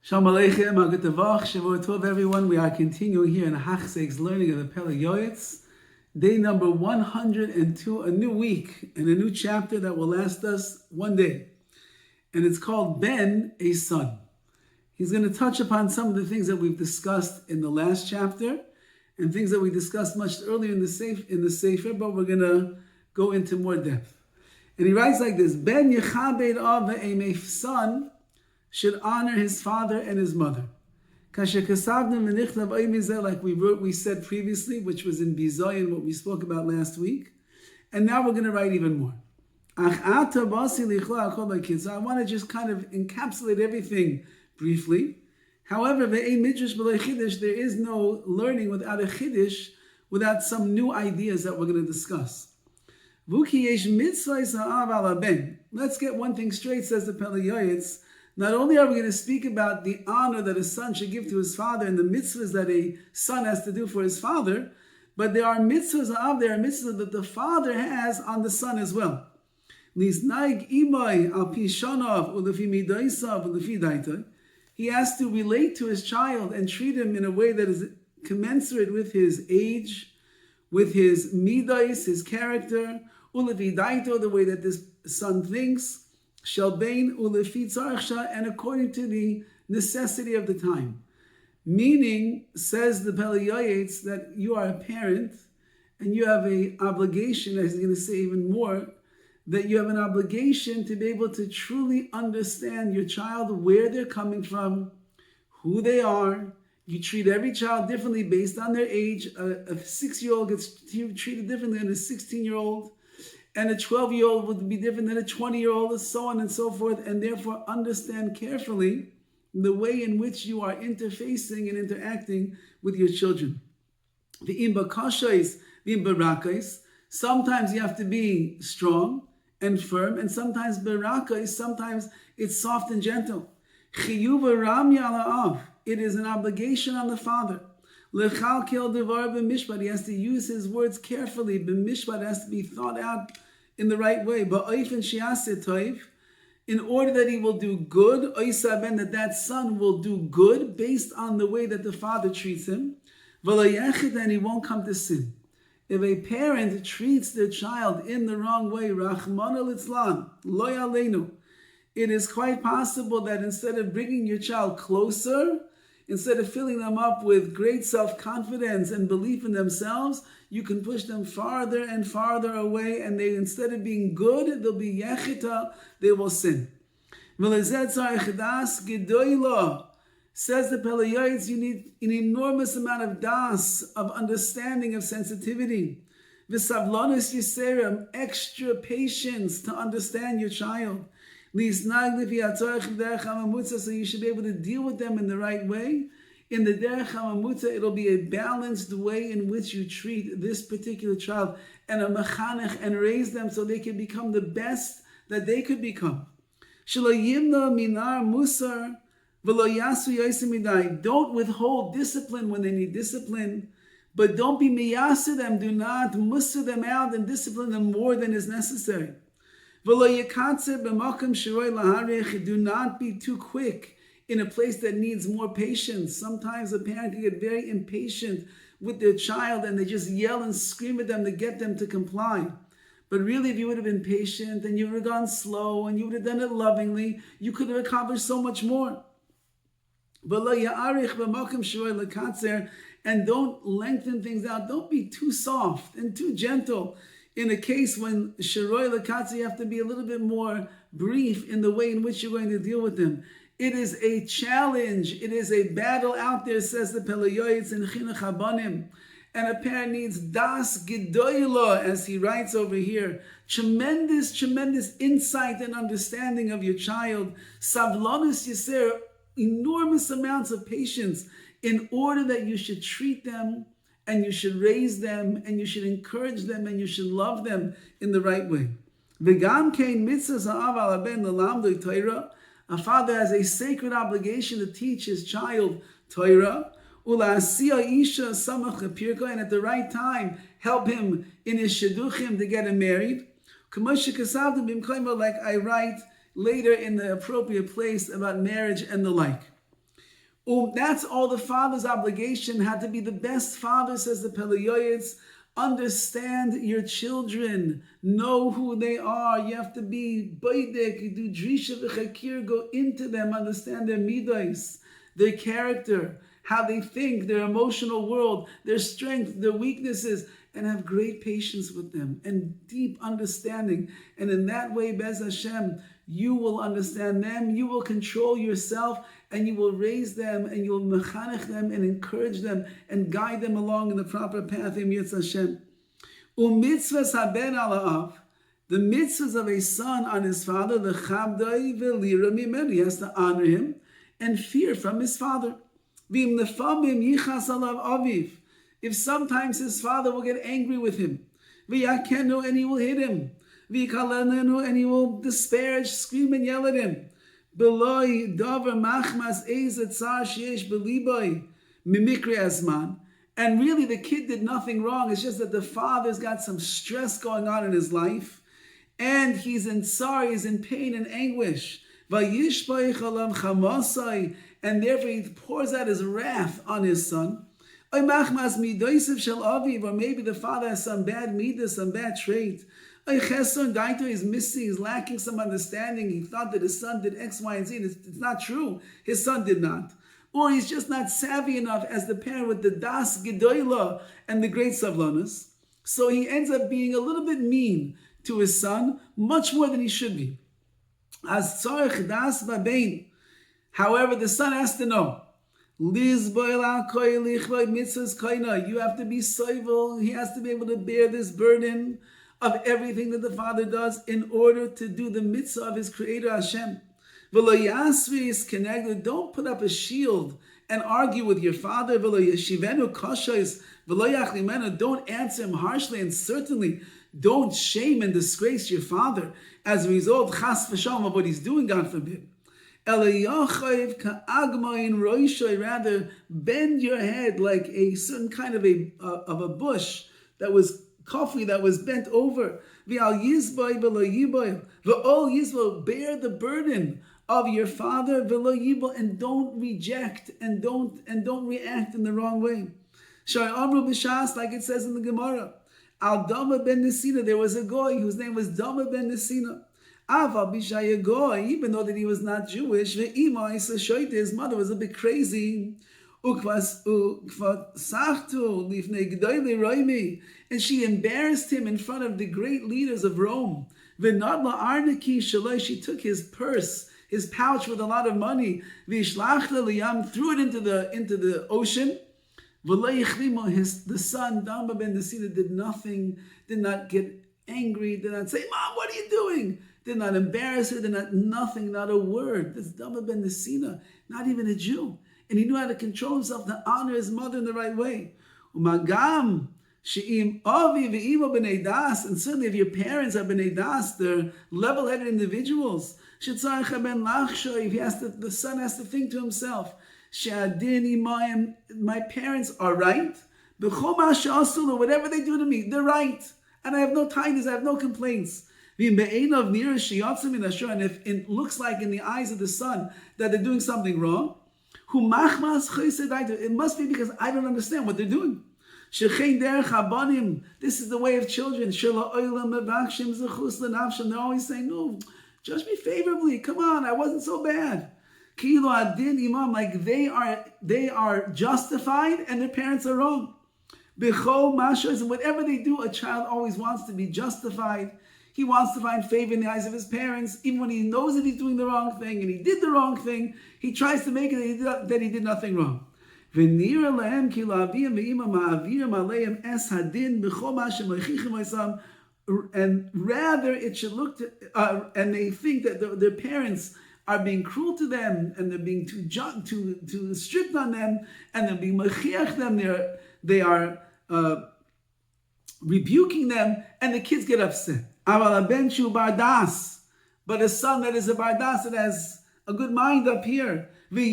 Shalom Aleichem, Good Tavach, Shavua Tov, everyone. We are continuing here in Hachzeg's learning of the Pele Yoetz. Day number 102, a new week and a new chapter that will last us one day. And it's called Ben, a Son. He's going to touch upon some of the things that we've discussed in the last chapter and things that we discussed much earlier in the Sefer, but we're going to go into more depth. And he writes like this: Ben Yechabed Av Ve'emei, son should honor his father and his mother. Like we said previously, which was in Bizoyin, what we spoke about last week. And now we're going to write even more. So I want to just kind of encapsulate everything briefly. However, there is no learning without a chiddush, without some new ideas that we're going to discuss. Let's get one thing straight, says the Pele Yoetz. Not only are we going to speak about the honor that a son should give to his father and the mitzvahs that a son has to do for his father, but there are mitzvahs that the father has on the son as well. He has to relate to his child and treat him in a way that is commensurate with his age, with his midas, his character, the way that this son thinks, and according to the necessity of the time. Meaning, says the Pele Yoetz, that you are a parent and you have an obligation, as he's going to say even more, that you have an obligation to be able to truly understand your child, where they're coming from, who they are. You treat every child differently based on their age. A 6-year-old gets treated differently than a 16-year-old. And a 12-year-old would be different than a 20-year-old, and so on and so forth. And therefore, understand carefully the way in which you are interfacing and interacting with your children. Sometimes you have to be strong and firm, and sometimes sometimes it's soft and gentle. It is an obligation on the father. He has to use his words carefully. B'mishpat has to be thought out in the right way. In order that he will do good, that son will do good based on the way that the father treats him, and he won't come to sin. If a parent treats their child in the wrong way, it is quite possible that instead of bringing your child closer, instead of filling them up with great self-confidence and belief in themselves, you can push them farther and farther away, and they, instead of being good, they'll be yechita, they will sin. Says the Pele Yoetz, you need an enormous amount of das, of understanding, of sensitivity. V'savlonis yiserim, extra patience to understand your child. So you should be able to deal with them in the right way. In the derech hamamutza, it'll be a balanced way in which you treat this particular child and a mechanech, and raise them so they can become the best that they could become. Don't withhold discipline when they need discipline, but don't be miyasa them. Do not musa them out and discipline them more than is necessary. Do not be too quick in a place that needs more patience. Sometimes a parent can get very impatient with their child and they just yell and scream at them to get them to comply. But really, if you would have been patient and you would have gone slow and you would have done it lovingly, you could have accomplished so much more. And don't lengthen things out. Don't be too soft and too gentle. In a case when Shiroi Lakatz, you have to be a little bit more brief in the way in which you're going to deal with them. It is a challenge. It is a battle out there, says the Pele Yoetz in Chinuch Habanim. And a parent needs das gedoyla, as he writes over here. Tremendous, tremendous insight and understanding of your child. Savlonus Yisir, enormous amounts of patience in order that you should treat them and you should raise them, and you should encourage them, and you should love them in the right way. A father has a sacred obligation to teach his child Torah, and at the right time help him in his shidduchim to get him married. Like I write later in the appropriate place about marriage and the like. That's all the father's obligation, had to be the best father, says the Pele Yoetz. Understand your children. Know who they are. You have to be boidek. You do drisha v'chakir. Go into them. Understand their midos, their character, how they think, their emotional world, their strength, their weaknesses, and have great patience with them and deep understanding. And in that way, Bez Hashem, you will understand them, you will control yourself, and you will raise them, and you will mechanech them, and encourage them, and guide them along in the proper path, Im Yitz Hashem. U'mitzvahs haben ala'av, the mitzvahs of a son on his father, the chabdai v'lira mimenu, he has to honor him, and fear from his father. V'im nefamim yichas alav aviv, if sometimes his father will get angry with him, v'yakenu, and he will hit him, v'yikalenu, and he will disparage, scream and yell at him. Beloi davar machmas ezet tzar sheyesh beliboy mimikri asman. And really the kid did nothing wrong. It's just that the father's got some stress going on in his life, and he's in sorrow, he's in pain and anguish. Vayishbay chalam chamasai, and therefore he pours out his wrath on his son. Or maybe the father has some bad midas, some bad trait. He's missing, he's lacking some understanding. He thought that his son did X, Y, and Z. It's not true. His son did not. Or he's just not savvy enough as the parent with the das gedoyla and the great savlanus. So he ends up being a little bit mean to his son, much more than he should be. As tzarech das babein. However, the son has to know. You have to be civil. He has to be able to bear this burden of everything that the father does in order to do the mitzvah of his creator Hashem. Don't put up a shield and argue with your father. Don't answer him harshly, and certainly don't shame and disgrace your father as a result, chas v'shalom, of what he's doing, God forbid. Rather, bend your head like a certain kind of a bush that was coffee that was bent over. Bear the burden of your father, and don't reject and don't react in the wrong way. Like it says in the Gemara, Al Dama ben Nesina, there was a guy whose name was Dama ben Nesina. Even though that he was not Jewish, his mother was a bit crazy. And she embarrassed him in front of the great leaders of Rome. She took his purse, his pouch with a lot of money, threw it into the ocean. The son, Dama ben Nesina, did not get angry, did not say, "Mom, what are you doing?" Did not embarrass her, not a word. This Dama ben Nesina, not even a Jew. And he knew how to control himself, to honor his mother in the right way. And certainly if your parents are b'nei das, they're level-headed individuals. The son has to think to himself, my parents are right. Whatever they do to me, they're right. And I have no tightness, I have no complaints. And if it looks like in the eyes of the son that they're doing something wrong, it must be because I don't understand what they're doing. This is the way of children. They're always saying, "No, judge me favorably. Come on, I wasn't so bad." Like they are justified and their parents are wrong. And whatever they do, a child always wants to be justified. He wants to find favor in the eyes of his parents, even when he knows that he's doing the wrong thing and he did the wrong thing. He tries to make it that he did nothing wrong. And rather it should look to, and they think that their parents are being cruel to them, and they're being too strict on them, and they're being mechiach them. They are rebuking them, and the kids get upset. But a son that is a bardas, that has a good mind up here. And the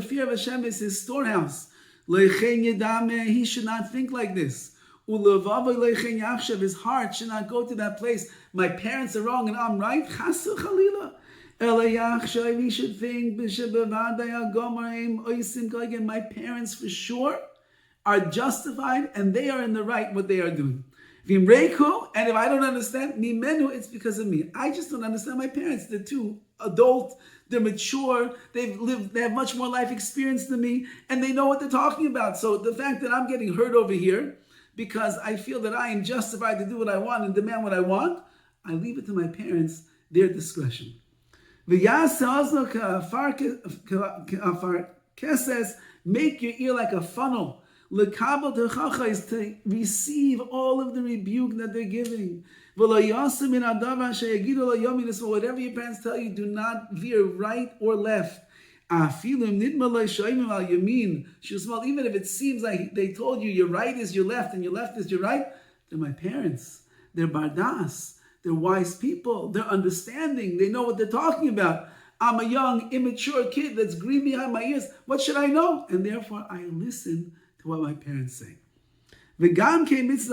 fear of Hashem is his storehouse. He should not think like this. His heart should not go to that place. My parents are wrong and I'm right. We should think my parents for sure are justified and they are in the right what they are doing. And if I don't understand, it's because of me. I just don't understand my parents. They're too adult, they're mature, they have much more life experience than me, and they know what they're talking about. So the fact that I'm getting hurt over here because I feel that I am justified to do what I want and demand what I want, I leave it to my parents, their discretion. Make your ear like a funnel. Is to receive all of the rebuke that they're giving. Whatever your parents tell you, do not veer right or left. Even if it seems like they told you your right is your left and your left is your right, they're my parents. They're bardas. They're wise people. They're understanding. They know what they're talking about. I'm a young, immature kid that's green behind my ears. What should I know? And therefore, I listen to what my parents say. And there's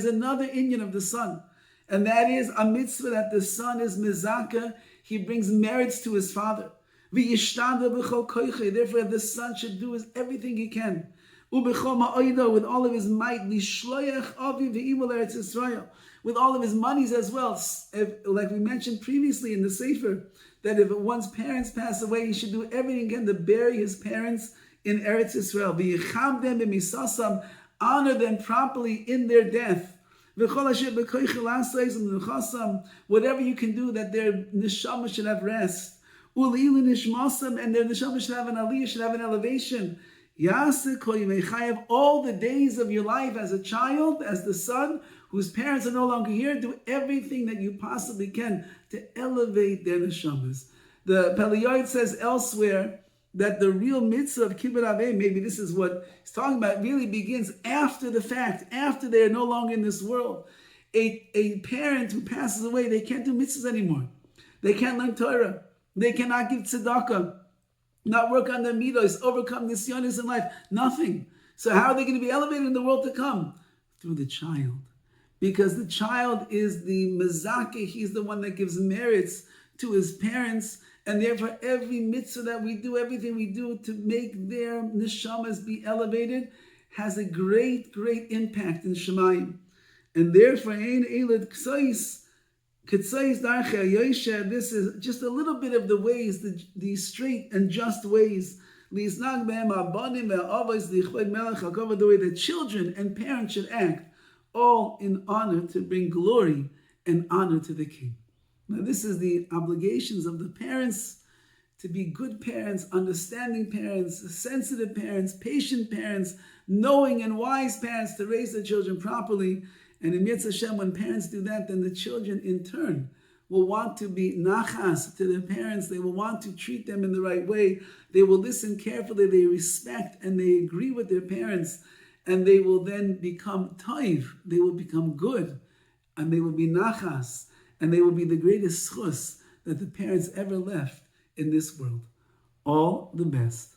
another Inyan of the son, and that is a mitzvah that the son is mizaka. He brings merits to his father. Therefore, the son should do everything he can, with all of his might, with all of his monies as well. Like we mentioned previously in the Sefer, that if one's parents pass away, he should do everything he can to bury his parents in Eretz Yisrael. Honor them properly in their death. Whatever you can do that their neshama should have rest. And their neshama should have an aliyah, should have an elevation. All the days of your life as a child, as the son, whose parents are no longer here, do everything that you possibly can to elevate their neshamas. The Pele Yoetz says elsewhere that the real mitzvah of kibbud avei, maybe this is what he's talking about, really begins after the fact, after they are no longer in this world. A parent who passes away, they can't do mitzvahs anymore. They can't learn Torah. They cannot give tzedakah, not work on their midos, overcome nisyonis in life, nothing. So how are they going to be elevated in the world to come? Through the child. Because the child is the mezakeh, he's the one that gives merits to his parents, and therefore every mitzvah that we do, everything we do to make their neshamas be elevated, has a great, great impact in Shemayim. And therefore, this is just a little bit of the ways, the straight and just ways, the way that children and parents should act, all in honor to bring glory and honor to the King. Now, this is the obligations of the parents, to be good parents, understanding parents, sensitive parents, patient parents, knowing and wise parents to raise their children properly. And in Yetz Hashem, when parents do that, then the children in turn will want to be nachas to their parents. They will want to treat them in the right way. They will listen carefully. They respect and they agree with their parents. And they will then become toiv. They will become good. And they will be nachas. And they will be the greatest schus that the parents ever left in this world. All the best.